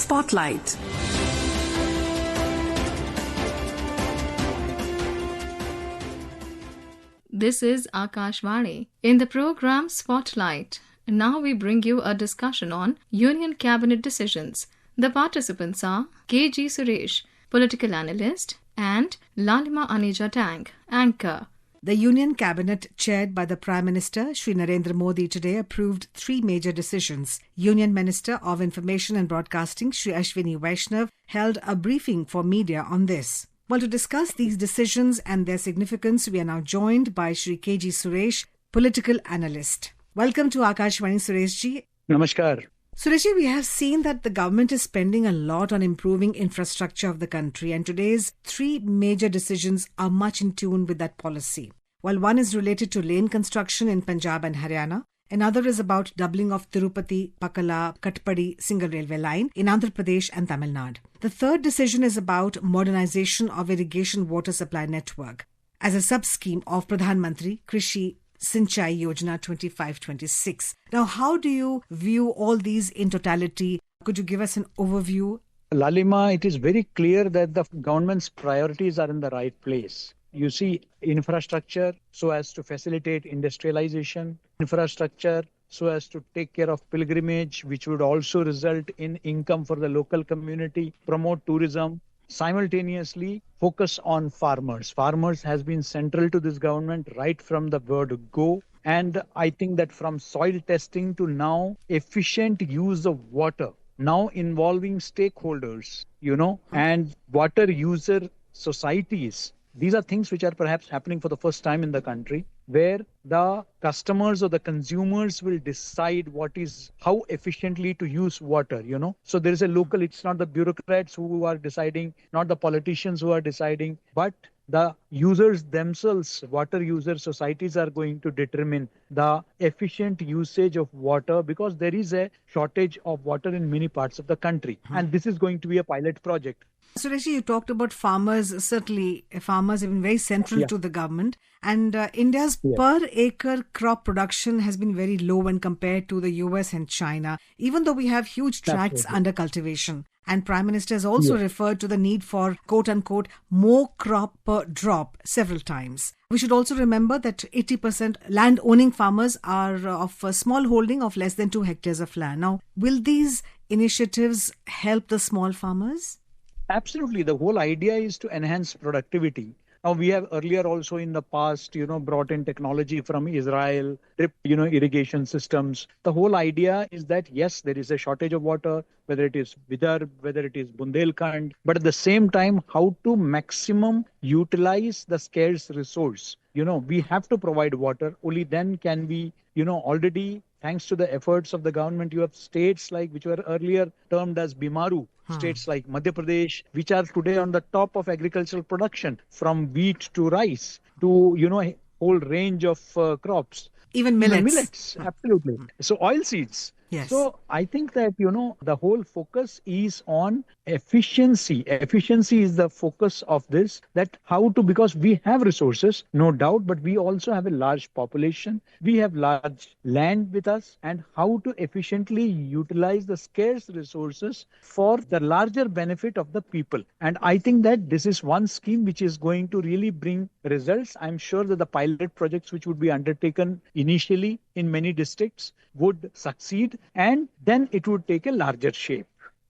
Spotlight. This is Akashvani. In the program Spotlight, now we bring you a discussion on Union Cabinet decisions. The participants are KG Suresh, political analyst, and Lalima Aneja Tang, anchor. The Union Cabinet, chaired by the Prime Minister Shri Narendra Modi, today approved three major decisions. Union Minister of Information and Broadcasting Shri Ashwini Vaishnav held a briefing for media on this. Well, to discuss these decisions and their significance, we are now joined by Shri KG Suresh, political analyst. Welcome to Akashvani, Sureshji. Namaskar. Sureshji, we have seen that the government is spending a lot on improving infrastructure of the country, and today's three major decisions are much in tune with that policy. While one is related to lane construction in Punjab and Haryana, another is about doubling of Tirupati-Pakala-Katpadi single railway line in Andhra Pradesh and Tamil Nadu. The third decision is about modernization of irrigation water supply network as a sub-scheme of Pradhan Mantri Krishi Sinchai Yojana 25-26. Now, how do you view all these in totality? Could you give us an overview? Lalima, it is very clear that the government's priorities are in the right place. You see, infrastructure so as to facilitate industrialization, infrastructure so as to take care of pilgrimage, which would also result in income for the local community, promote tourism, simultaneously focus on farmers. Farmers has been central to this government right from the word go. And I think that from soil testing to now efficient use of water, now involving stakeholders, and water user societies. These are things which are perhaps happening for the first time in the country, where the customers or the consumers will decide how efficiently to use water, So there is a local, it's not the bureaucrats who are deciding, not the politicians who are deciding, but the users themselves, water user societies are going to determine the efficient usage of water, because there is a shortage of water in many parts of the country. And this is going to be a pilot project. Suresh, you talked about farmers. Certainly, farmers have been very central to the government. And India's per acre crop production has been very low when compared to the US and China, even though we have huge tracts under cultivation. And Prime Minister has also referred to the need for, quote-unquote, more crop per drop several times. We should also remember that 80% land-owning farmers are of a small holding of less than 2 hectares of land. Now, will these initiatives help the small farmers? Absolutely. The whole idea is to enhance productivity. Now, we have earlier also in the past, brought in technology from Israel, drip, irrigation systems. The whole idea is that, yes, there is a shortage of water, whether it is Vidarbha, whether it is Bundelkhand, but at the same time, how to maximum utilize the scarce resource. We have to provide water. Only then can we, already, thanks to the efforts of the government, you have states which were earlier termed as Bimaru. States like Madhya Pradesh, which are today on the top of agricultural production, from wheat to rice to, a whole range of crops. Even millets. Millets, absolutely. So oilseeds. Yes. So I think that, the whole focus is on efficiency. Efficiency is the focus of this, because we have resources, no doubt, but we also have a large population. We have large land with us, and how to efficiently utilize the scarce resources for the larger benefit of the people. And I think that this is one scheme which is going to really bring results. I'm sure that the pilot projects which would be undertaken initially in many districts would succeed, and then it would take a larger shape.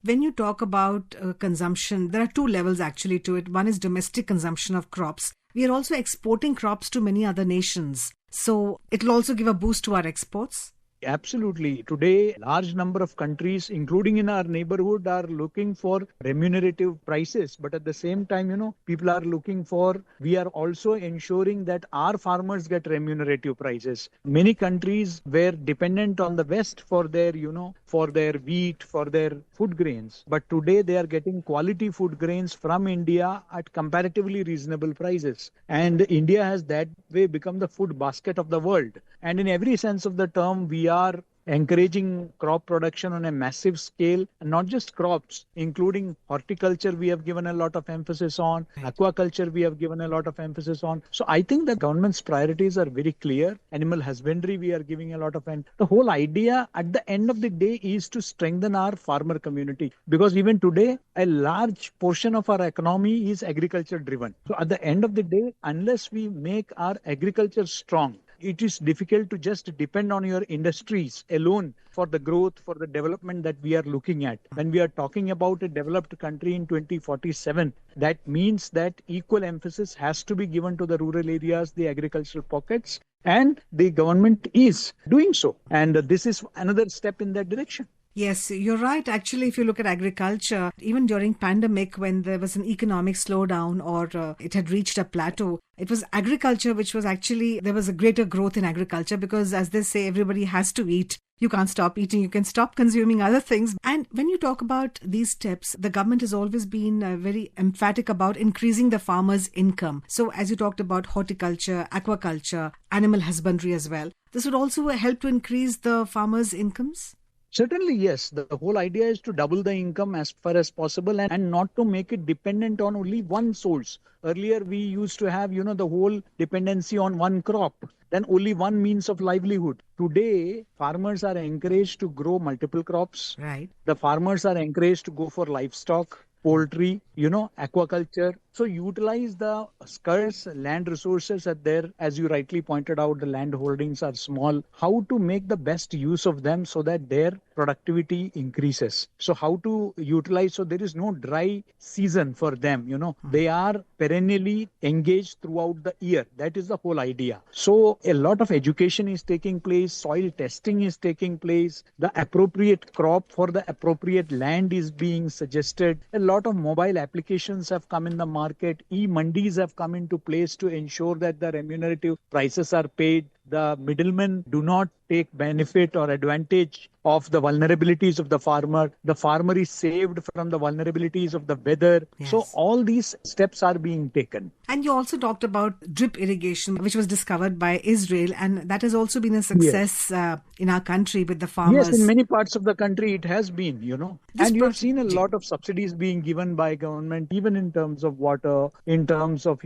When you talk about consumption, there are two levels actually to it. One is domestic consumption of crops. We are also exporting crops to many other nations. So it will also give a boost to our exports. Absolutely. Today, large number of countries, including in our neighborhood, are looking for remunerative prices. But at the same time, people are we are also ensuring that our farmers get remunerative prices. Many countries were dependent on the West for their, for their wheat, for their food grains. But today they are getting quality food grains from India at comparatively reasonable prices. And India has that way become the food basket of the world. And in every sense of the term, we are encouraging crop production on a massive scale, and not just crops, including horticulture, we have given a lot of emphasis on, Right. aquaculture, we have given a lot of emphasis on. So I think the government's priorities are very clear. Animal husbandry, we are giving a lot of, and the whole idea at the end of the day is to strengthen our farmer community, because even today, a large portion of our economy is agriculture driven. So at the end of the day, unless we make our agriculture strong, it is difficult to just depend on your industries alone for the growth, for the development that we are looking at. When we are talking about a developed country in 2047, that means that equal emphasis has to be given to the rural areas, the agricultural pockets, and the government is doing so. And this is another step in that direction. Yes, you're right. Actually, if you look at agriculture, even during pandemic, when there was an economic slowdown or it had reached a plateau, it was agriculture which was actually, there was a greater growth in agriculture because, as they say, everybody has to eat. You can't stop eating. You can stop consuming other things. And when you talk about these steps, the government has always been very emphatic about increasing the farmer's income. So as you talked about horticulture, aquaculture, animal husbandry as well, this would also help to increase the farmer's incomes? Certainly, yes. The whole idea is to double the income as far as possible, and not to make it dependent on only one source. Earlier, we used to have, the whole dependency on one crop, then only one means of livelihood. Today, farmers are encouraged to grow multiple crops. Right. The farmers are encouraged to go for livestock, poultry, aquaculture. So utilize the scarce land resources at there. As you rightly pointed out, the land holdings are small. How to make the best use of them so that their productivity increases. So how to utilize, so there is no dry season for them. They are perennially engaged throughout the year. That is the whole idea. So a lot of education is taking place. Soil testing is taking place. The appropriate crop for the appropriate land is being suggested. A lot of mobile applications have come in the market. E-mandis have come into place to ensure that the remunerative prices are paid. The middlemen do not take benefit or advantage of the vulnerabilities of the farmer. The farmer is saved from the vulnerabilities of the weather. Yes. So all these steps are being taken. And you also talked about drip irrigation, which was discovered by Israel, and that has also been a success in our country with the farmers. Yes, in many parts of the country it has been, This and you have project- seen a lot of subsidies being given by government, even in terms of water, in terms of,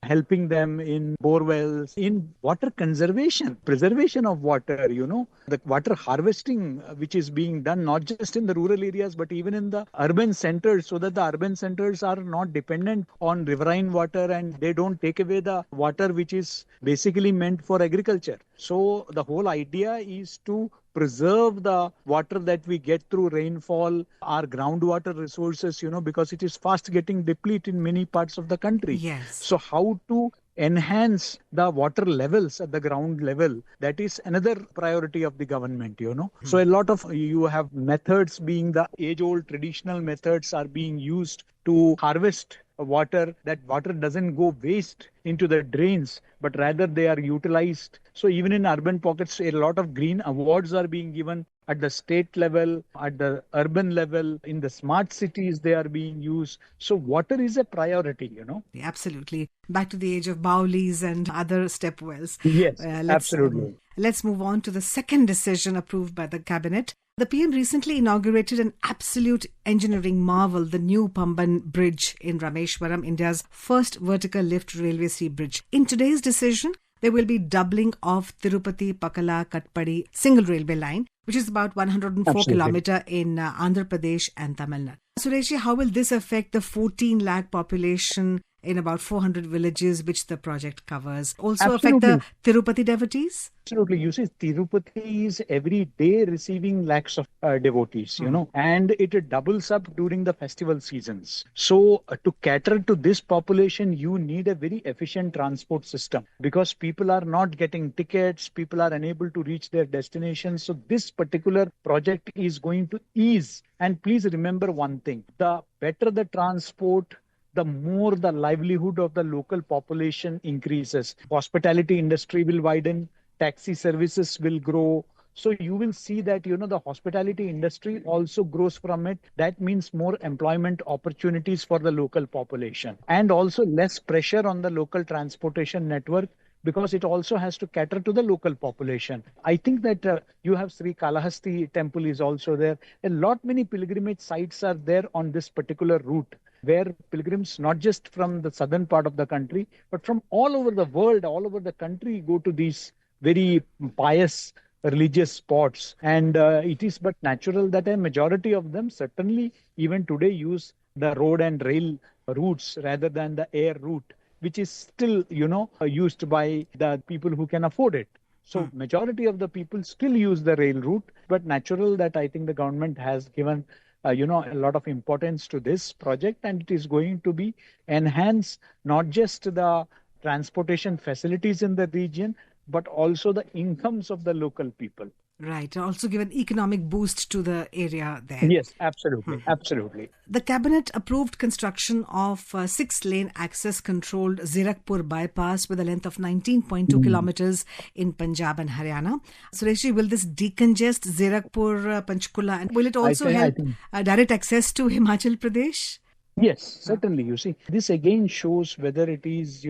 helping them in bore wells, in water conservation, preservation of water, the water harvesting, which is being done not just in the rural areas, but even in the urban centers, so that the urban centers are not dependent on riverine water and they don't take away the water which is basically meant for agriculture. So the whole idea is to preserve the water that we get through rainfall, our groundwater resources, because it is fast getting depleted in many parts of the country. Yes. So how to enhance the water levels at the ground level, that is another priority of the government. So a lot of, you have methods being the age old traditional methods are being used to harvest water. That water doesn't go waste into the drains, but rather they are utilized. So even in urban pockets, a lot of green awards are being given at the state level, at the urban level, in the smart cities, they are being used. So water is a priority, Absolutely. Back to the age of Bowlies and other step wells. Yes, absolutely. Let's move on to the second decision approved by the cabinet. The PM recently inaugurated an absolute engineering marvel, the new Pamban Bridge in Rameshwaram, India's first vertical lift railway sea bridge. In today's decision, there will be doubling of Tirupati-Pakala-Katpadi single railway line, which is about 104 Absolutely. kilometer in Andhra Pradesh and Tamil Nadu. Suresh, how will this affect the 14 lakh population in about 400 villages which the project covers? Also affect the Tirupati devotees? Absolutely. You see, Tirupati is every day receiving lakhs of devotees, and it doubles up during the festival seasons. So to cater to this population, you need a very efficient transport system, because people are not getting tickets, people are unable to reach their destinations. So this particular project is going to ease. And please remember one thing, the better the transport, the more the livelihood of the local population increases. Hospitality industry will widen, taxi services will grow. So you will see that, the hospitality industry also grows from it. That means more employment opportunities for the local population, and also less pressure on the local transportation network, because it also has to cater to the local population. I think that you have Sri Kalahasti temple is also there. A lot many pilgrimage sites are there on this particular route, where pilgrims, not just from the southern part of the country, but from all over the world, all over the country, go to these very pious religious spots. And it is but natural that a majority of them certainly even today use the road and rail routes rather than the air route, which is still, used by the people who can afford it. So majority of the people still use the rail route, but natural that I think the government has given a lot of importance to this project, and it is going to be enhance not just the transportation facilities in the region, but also the incomes of the local people. Right. Also give an economic boost to the area there. Yes, absolutely. Absolutely. The cabinet approved construction of 6-lane access controlled Zirakpur bypass with a length of 19.2 kilometers in Punjab and Haryana. Suresh, will this decongest Zirakpur, Panchkula, and will it also help direct access to Himachal Pradesh? Yes, certainly. You see, this again shows whether it is,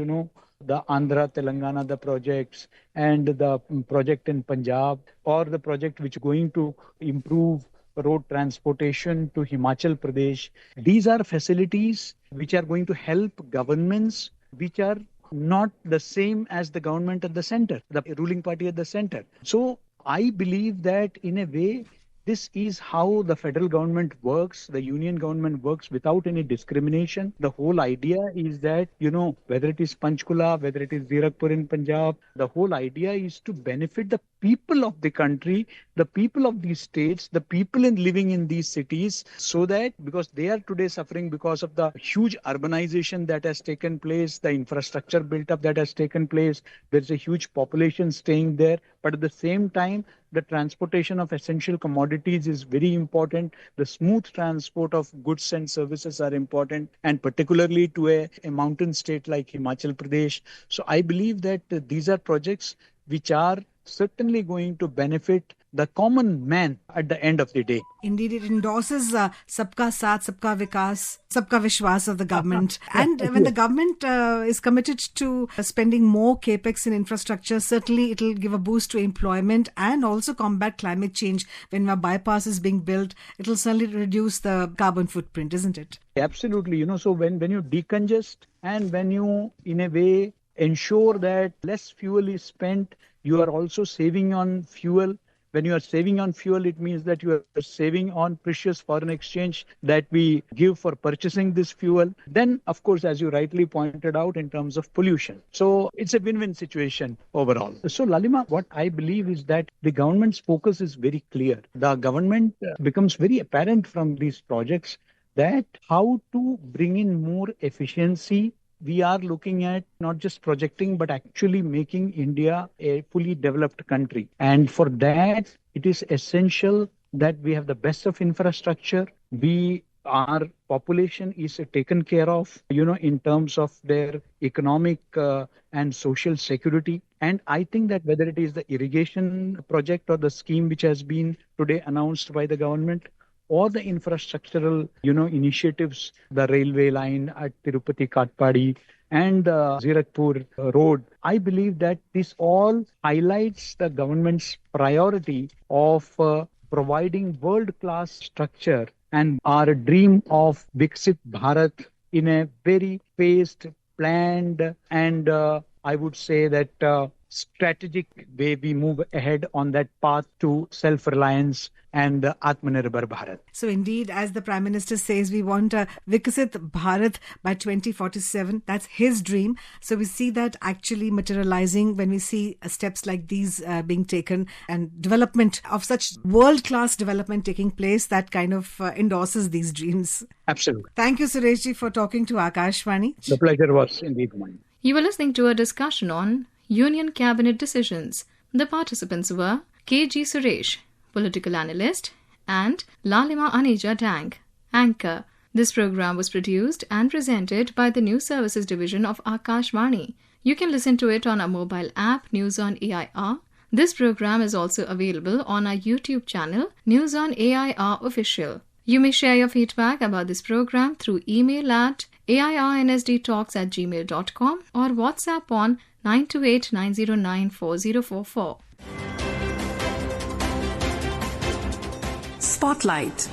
the Andhra, Telangana, the projects, and the project in Punjab, or the project which is going to improve road transportation to Himachal Pradesh. These are facilities which are going to help governments which are not the same as the government at the center, the ruling party at the center. So I believe that in a way, this is how the federal government works, the union government works without any discrimination. The whole idea is that, whether it is Panchkula, whether it is Zirakpur in Punjab, the whole idea is to benefit the people of the country, the people of these states, the people living in these cities, so that because they are today suffering because of the huge urbanization that has taken place, the infrastructure built up that has taken place, there's a huge population staying there, but at the same time, the transportation of essential commodities is very important. The smooth transport of goods and services are important, and particularly to a mountain state like Himachal Pradesh. So I believe that these are projects which are certainly going to benefit the common man at the end of the day. Indeed, it endorses Sabka Saath, Sabka Vikas, Sabka Vishwas of the government. And when the government is committed to spending more capex in infrastructure, certainly it will give a boost to employment and also combat climate change. When a bypass is being built, it will certainly reduce the carbon footprint, isn't it? Absolutely. So when you decongest and when you, in a way, ensure that less fuel is spent, you are also saving on fuel. When you are saving on fuel, it means that you are saving on precious foreign exchange that we give for purchasing this fuel. Then, of course, as you rightly pointed out, in terms of pollution. So it's a win-win situation overall. So Lalima, what I believe is that the government's focus is very clear. The government becomes very apparent from these projects that how to bring in more efficiency. We are looking at not just projecting, but actually making India a fully developed country. And for that, it is essential that we have the best of infrastructure. Our population is taken care of, in terms of their economic and social security. And I think that whether it is the irrigation project or the scheme which has been today announced by the government, or the infrastructural, initiatives, the railway line at Tirupati Katpadi and the Zirakpur road, I believe that this all highlights the government's priority of providing world-class structure and our dream of Viksit Bharat in a very phased, planned, and I would say that strategic way we move ahead on that path to self-reliance and Atmanirbhar Bharat. So indeed, as the Prime Minister says, we want a Viksit Bharat by 2047. That's his dream. So we see that actually materializing when we see steps like these being taken and development of such world-class development taking place that kind of endorses these dreams. Absolutely. Thank you, Sureshji, for talking to Akashvani. The pleasure was indeed mine. You were listening to a discussion on Union Cabinet decisions. The participants were K.G. Suresh, political analyst, and Lalima Aneja Dank, anchor. This program was produced and presented by the News Services Division of Akashvani. You can listen to it on our mobile app, News on AIR. This program is also available on our YouTube channel, News on AIR Official. You may share your feedback about this program through email at airnsdtalks@gmail.com or WhatsApp on 928-909-4044. Spotlight.